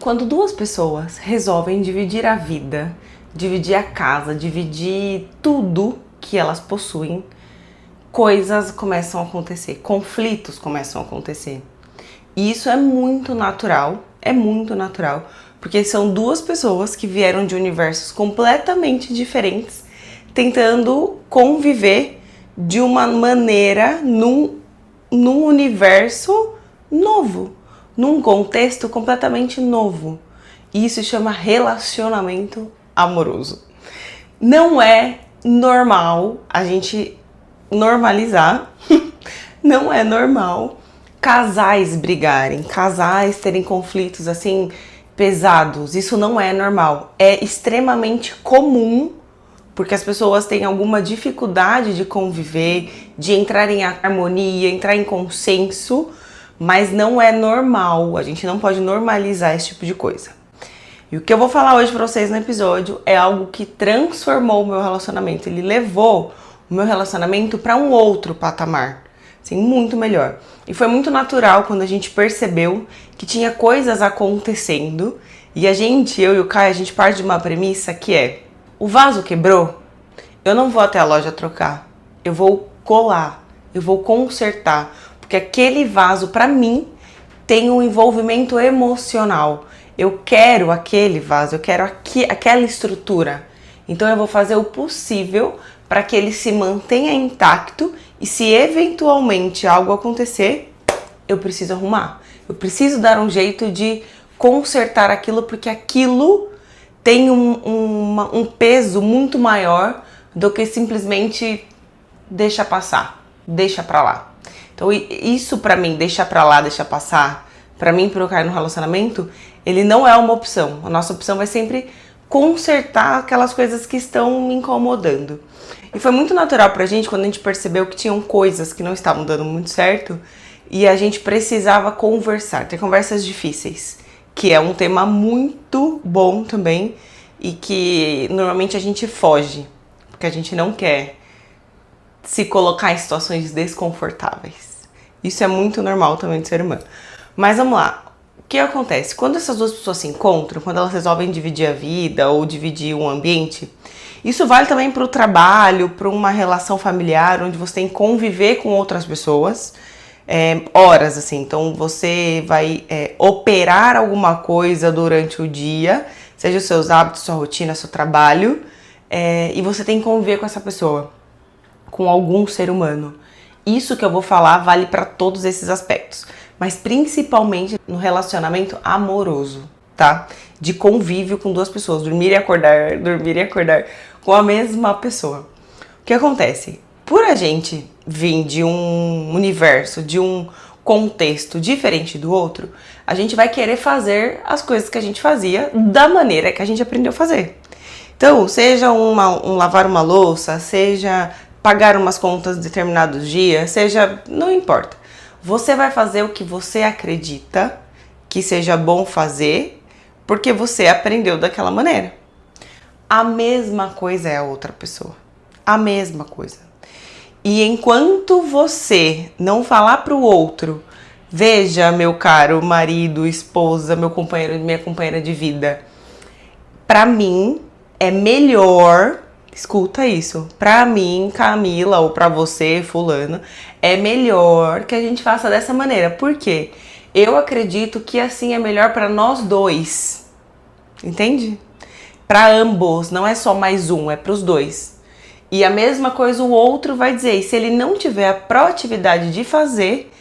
Quando duas pessoas resolvem dividir a vida, dividir a casa, dividir tudo que elas possuem, coisas começam a acontecer, conflitos começam a acontecer. E isso é muito natural, porque são duas pessoas que vieram de universos completamente diferentes, tentando conviver de uma maneira num universo novo, num contexto completamente novo. E isso se chama relacionamento amoroso. Não é normal a gente normalizar, não é normal casais brigarem, casais terem conflitos assim pesados. Isso não é normal. É extremamente comum, porque as pessoas têm alguma dificuldade de conviver, de entrar em harmonia, entrar em consenso, mas não é normal. A gente não pode normalizar esse tipo de coisa. E o que eu vou falar hoje pra vocês no episódio é algo que transformou o meu relacionamento. Ele levou o meu relacionamento para um outro patamar, assim, muito melhor. E foi muito natural quando a gente percebeu que tinha coisas acontecendo e eu e o Caio, a gente parte de uma premissa que é: o vaso quebrou, eu não vou até a loja trocar, eu vou colar, eu vou consertar, porque aquele vaso pra mim tem um envolvimento emocional. Eu quero aquele vaso, eu quero aquela estrutura. Então eu vou fazer o possível para que ele se mantenha intacto e se eventualmente algo acontecer, eu preciso arrumar. Eu preciso dar um jeito de consertar aquilo, porque aquilo tem um peso muito maior do que simplesmente deixa passar, deixa pra lá. Então isso pra mim, deixa pra lá, deixa passar, pra mim, pra eu cair no relacionamento, ele não é uma opção. A nossa opção vai sempre consertar aquelas coisas que estão me incomodando. E foi muito natural pra gente quando a gente percebeu que tinham coisas que não estavam dando muito certo e a gente precisava conversar, ter conversas difíceis, que é um tema muito bom também e que normalmente a gente foge, porque a gente não quer se colocar em situações desconfortáveis. Isso é muito normal também de ser humano. Mas vamos lá. O que acontece? Quando essas duas pessoas se encontram, quando elas resolvem dividir a vida ou dividir um ambiente, isso vale também para o trabalho, para uma relação familiar, onde você tem que conviver com outras pessoas, horas assim. Então você vai operar alguma coisa durante o dia, seja os seus hábitos, sua rotina, seu trabalho, e você tem que conviver com essa pessoa, com algum ser humano. Isso que eu vou falar vale para todos esses aspectos, mas principalmente no relacionamento amoroso, tá? De convívio com duas pessoas, dormir e acordar com a mesma pessoa. O que acontece? Por a gente vir de um universo, de um contexto diferente do outro, a gente vai querer fazer as coisas que a gente fazia da maneira que a gente aprendeu a fazer. Então, seja um lavar uma louça, seja pagar umas contas em determinados dias, seja, não importa. Você vai fazer o que você acredita que seja bom fazer, porque você aprendeu daquela maneira. A mesma coisa é a outra pessoa. A mesma coisa. E enquanto você não falar para o outro: veja, meu caro marido, esposa, meu companheiro, minha companheira de vida, para mim é melhor, escuta isso, pra mim, Camila, ou pra você, fulano, é melhor que a gente faça dessa maneira. Por quê? Eu acredito que assim é melhor pra nós dois. Entende? Pra ambos, não é só mais um, é pros dois. E a mesma coisa o outro vai dizer. E se ele não tiver a proatividade de fazer,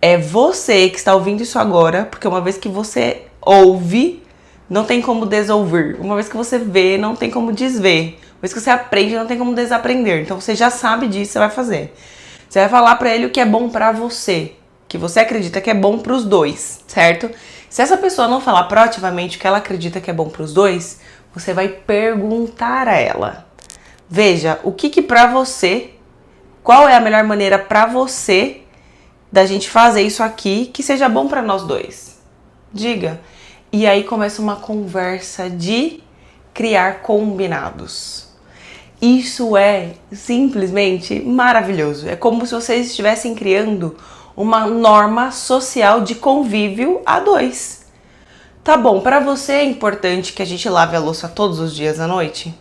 é você que está ouvindo isso agora, porque uma vez que você ouve, não tem como desouvir. Uma vez que você vê, não tem como desver. Uma vez que você aprende, não tem como desaprender. Então você já sabe disso, você vai fazer. Você vai falar pra ele o que é bom pra você, que você acredita que é bom pros dois, certo? Se essa pessoa não falar proativamente o que ela acredita que é bom pros dois, você vai perguntar a ela: veja, o que pra você, qual é a melhor maneira pra você da gente fazer isso aqui que seja bom pra nós dois? Diga. E aí começa uma conversa de criar combinados. Isso é simplesmente maravilhoso. É como se vocês estivessem criando uma norma social de convívio a dois. Tá bom, pra você é importante que a gente lave a louça todos os dias à noite?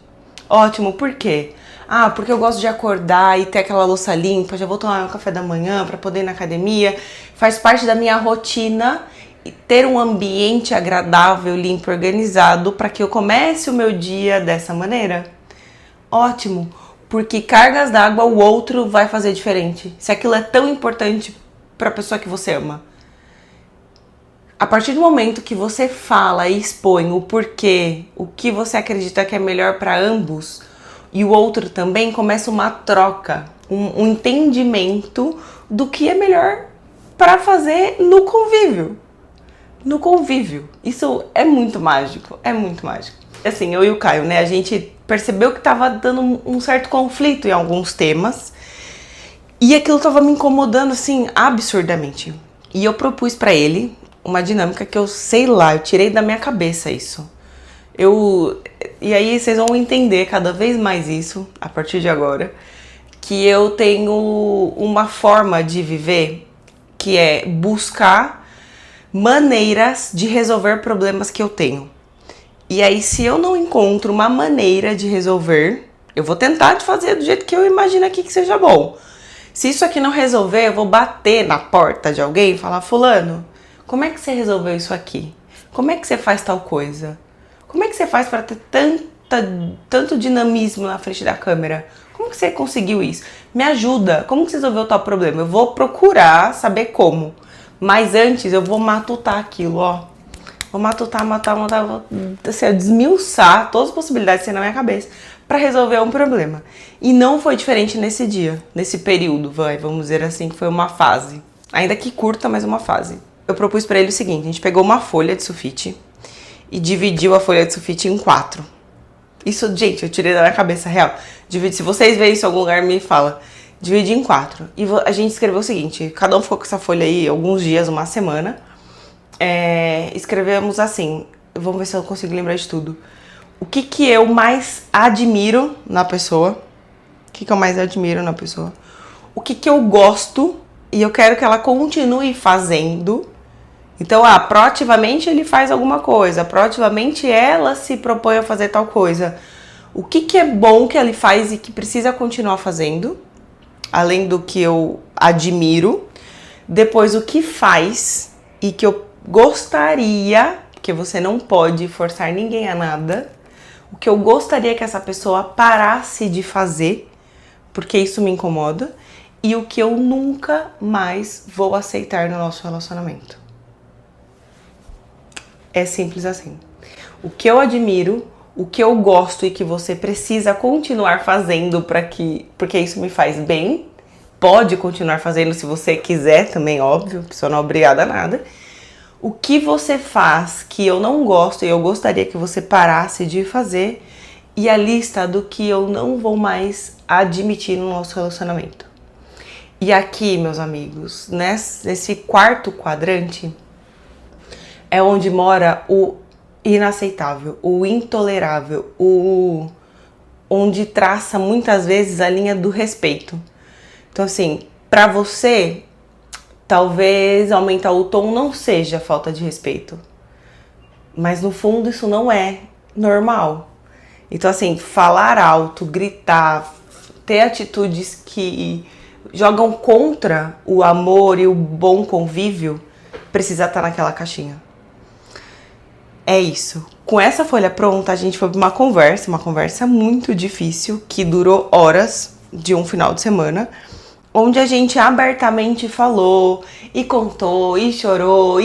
Ótimo, por quê? Ah, porque eu gosto de acordar e ter aquela louça limpa, já vou tomar meu café da manhã pra poder ir na academia. Faz parte da minha rotina e ter um ambiente agradável, limpo, organizado para que eu comece o meu dia dessa maneira. Ótimo, porque cargas d'água o outro vai fazer diferente. Se aquilo é tão importante para a pessoa que você ama. A partir do momento que você fala e expõe o porquê, o que você acredita que é melhor para ambos, e o outro também, começa uma troca, um entendimento do que é melhor para fazer no convívio. No convívio. Isso é muito mágico, é muito mágico. Assim, eu e o Caio, né, a gente percebeu que tava dando um certo conflito em alguns temas e aquilo tava me incomodando, assim, absurdamente. E eu propus pra ele uma dinâmica que eu sei lá, eu tirei da minha cabeça isso. E aí vocês vão entender cada vez mais isso, a partir de agora, que eu tenho uma forma de viver que é buscar maneiras de resolver problemas que eu tenho. E aí, se eu não encontro uma maneira de resolver, eu vou tentar de fazer do jeito que eu imagino aqui que seja bom. Se isso aqui não resolver, eu vou bater na porta de alguém e falar: fulano, como é que você resolveu isso aqui? Como é que você faz tal coisa? Como é que você faz para ter tanto dinamismo na frente da câmera? Como que você conseguiu isso? Me ajuda, como que você resolveu tal problema? Eu vou procurar saber como. Mas antes eu vou matutar aquilo, ó. Vou matar, vou assim, desmiuçar todas as possibilidades que tem na minha cabeça para resolver um problema. E não foi diferente nesse dia, nesse período, vamos dizer assim, que foi uma fase. Ainda que curta, mas uma fase. Eu propus para ele o seguinte: a gente pegou uma folha de sulfite e dividiu a folha de sulfite em 4. Isso, gente, eu tirei da minha cabeça, real. Se vocês verem isso em algum lugar, me fala. Dividi em 4. E a gente escreveu o seguinte: cada um ficou com essa folha aí alguns dias, uma semana. Escrevemos assim, vamos ver se eu consigo lembrar de tudo. O que eu mais admiro na pessoa? O que eu mais admiro na pessoa? O que eu gosto e eu quero que ela continue fazendo. Então, proativamente ele faz alguma coisa, proativamente ela se propõe a fazer tal coisa. O que é bom que ele faz e que precisa continuar fazendo, além do que eu admiro. Depois, o que faz e que eu gostaria, porque você não pode forçar ninguém a nada, o que eu gostaria que essa pessoa parasse de fazer, porque isso me incomoda, e o que eu nunca mais vou aceitar no nosso relacionamento. É simples assim. O que eu admiro, o que eu gosto e que você precisa continuar fazendo porque isso me faz bem, pode continuar fazendo se você quiser também, óbvio, a pessoa não é obrigada a nada. O que você faz que eu não gosto e eu gostaria que você parasse de fazer, e a lista do que eu não vou mais admitir no nosso relacionamento. E aqui, meus amigos, nesse quarto quadrante, é onde mora o inaceitável, o intolerável, onde traça muitas vezes a linha do respeito. Então, assim, pra você, talvez aumentar o tom não seja falta de respeito. Mas no fundo isso não é normal. Então, assim, falar alto, gritar, ter atitudes que jogam contra o amor e o bom convívio, precisa estar naquela caixinha. É isso. Com essa folha pronta, a gente foi pra uma conversa muito difícil, que durou horas de um final de semana, onde a gente abertamente falou e contou e chorou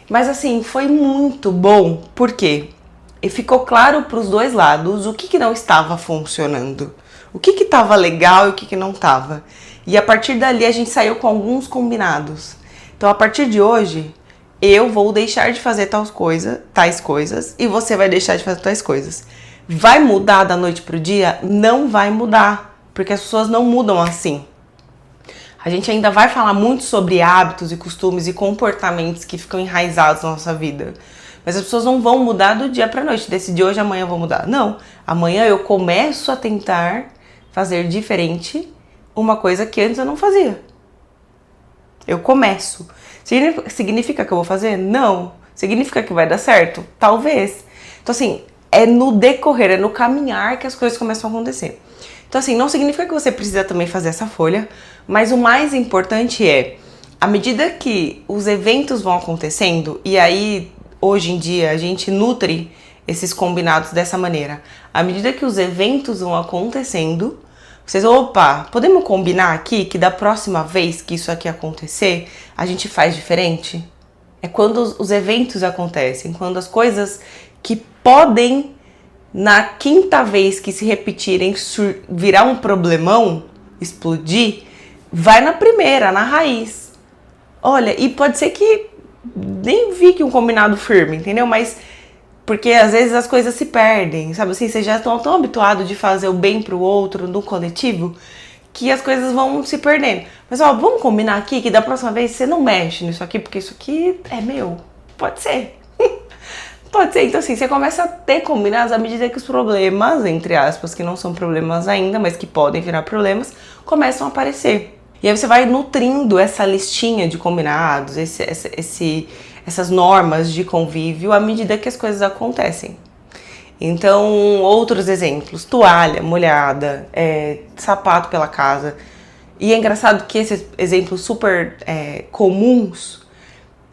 mas assim, foi muito bom. Por quê? E ficou claro para os dois lados o que não estava funcionando, o que estava legal e o que não estava. E a partir dali a gente saiu com alguns combinados. Então, a partir de hoje, eu vou deixar de fazer tais coisas e você vai deixar de fazer tais coisas. Vai mudar da noite pro dia? Não vai mudar, porque as pessoas não mudam assim. A gente ainda vai falar muito sobre hábitos e costumes e comportamentos que ficam enraizados na nossa vida. Mas as pessoas não vão mudar do dia pra noite. Decidir hoje, amanhã eu vou mudar. Não. Amanhã eu começo a tentar fazer diferente uma coisa que antes eu não fazia. Eu começo. Significa que eu vou fazer? Não. Significa que vai dar certo? Talvez. Então, assim, é no decorrer, é no caminhar que as coisas começam a acontecer. Então, assim, não significa que você precisa também fazer essa folha, mas o mais importante é, à medida que os eventos vão acontecendo, e aí, hoje em dia, a gente nutre esses combinados dessa maneira. À medida que os eventos vão acontecendo, vocês, opa, podemos combinar aqui que da próxima vez que isso aqui acontecer, a gente faz diferente? É quando os eventos acontecem, quando as coisas que podem, na quinta vez que se repetirem, virar um problemão, explodir, vai na primeira, na raiz. Olha, e pode ser que nem fique um combinado firme, entendeu? Mas porque às vezes as coisas se perdem, sabe assim? Vocês já estão tão habituados de fazer o bem pro outro no coletivo que as coisas vão se perdendo. Mas ó, vamos combinar aqui que da próxima vez você não mexe nisso aqui, porque isso aqui é meu. Pode ser. Pode ser. Então assim, você começa a ter combinados à medida que os problemas, entre aspas, que não são problemas ainda, mas que podem virar problemas, começam a aparecer. E aí você vai nutrindo essa listinha de combinados, essas normas de convívio à medida que as coisas acontecem. Então, outros exemplos, toalha molhada, sapato pela casa. E é engraçado que esses exemplos super comuns,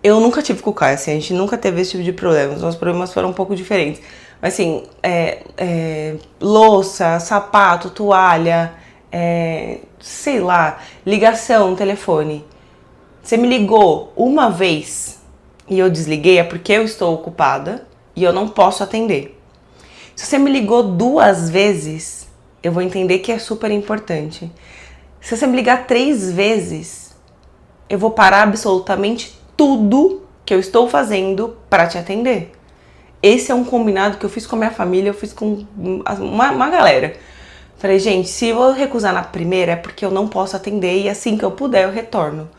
eu nunca tive com o Caio, assim, a gente nunca teve esse tipo de problema, os nossos problemas foram um pouco diferentes. Mas assim, louça, sapato, toalha, sei lá, ligação, telefone. Você me ligou uma vez e eu desliguei, é porque eu estou ocupada e eu não posso atender. Se você me ligou 2 vezes, eu vou entender que é super importante. Se você me ligar 3 vezes, eu vou parar absolutamente tudo que eu estou fazendo para te atender. Esse é um combinado que eu fiz com a minha família, eu fiz com uma galera. Falei, gente, se eu recusar na primeira é porque eu não posso atender e assim que eu puder eu retorno.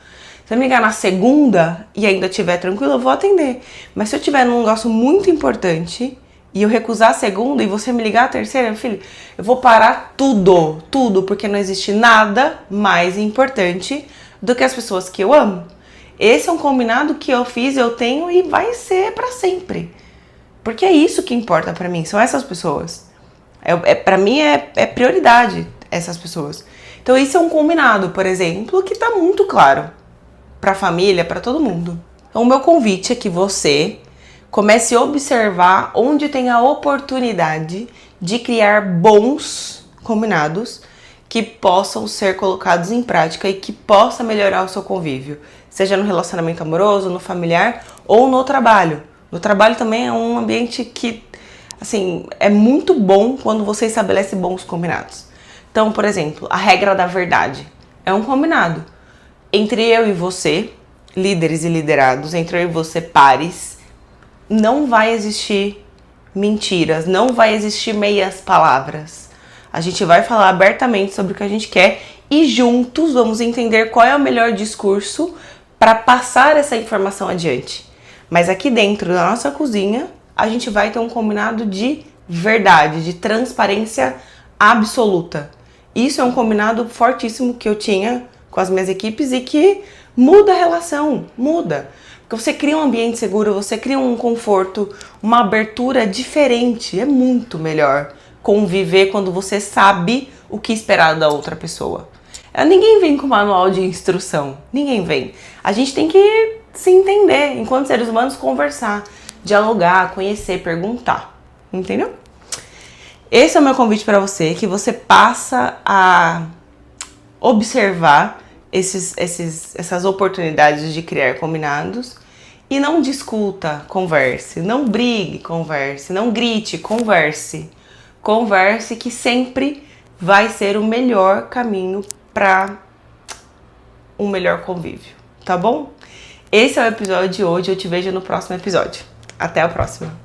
Se eu me ligar na segunda e ainda estiver tranquilo, eu vou atender. Mas se eu tiver num negócio muito importante e eu recusar a segunda e você me ligar a terceira, meu filho, eu vou parar tudo, porque não existe nada mais importante do que as pessoas que eu amo. Esse é um combinado que eu fiz, eu tenho e vai ser pra sempre. Porque é isso que importa pra mim, são essas pessoas. Pra mim é prioridade essas pessoas. Então isso é um combinado, por exemplo, que tá muito claro pra família, pra todo mundo. Então o meu convite é que você comece a observar onde tem a oportunidade de criar bons combinados que possam ser colocados em prática e que possa melhorar o seu convívio, seja no relacionamento amoroso, no familiar ou no trabalho. No trabalho também é um ambiente que, assim, é muito bom quando você estabelece bons combinados. Então, por exemplo, a regra da verdade é um combinado entre eu e você, líderes e liderados, entre eu e você, pares. Não vai existir mentiras, não vai existir meias palavras. A gente vai falar abertamente sobre o que a gente quer e juntos vamos entender qual é o melhor discurso para passar essa informação adiante. Mas aqui dentro da nossa cozinha, a gente vai ter um combinado de verdade, de transparência absoluta. Isso é um combinado fortíssimo que eu tinha com as minhas equipes e que muda a relação, muda. Porque você cria um ambiente seguro, você cria um conforto, uma abertura diferente. É muito melhor conviver quando você sabe o que esperar da outra pessoa. Ninguém vem com manual de instrução, ninguém vem. A gente tem que se entender, enquanto seres humanos, conversar, dialogar, conhecer, perguntar, entendeu? Esse é o meu convite para você, que você passa a observar essas oportunidades de criar combinados e não discuta, converse, não brigue, converse, não grite, converse. Converse que sempre vai ser o melhor caminho para um melhor convívio, tá bom? Esse é o episódio de hoje, eu te vejo no próximo episódio. Até a próxima!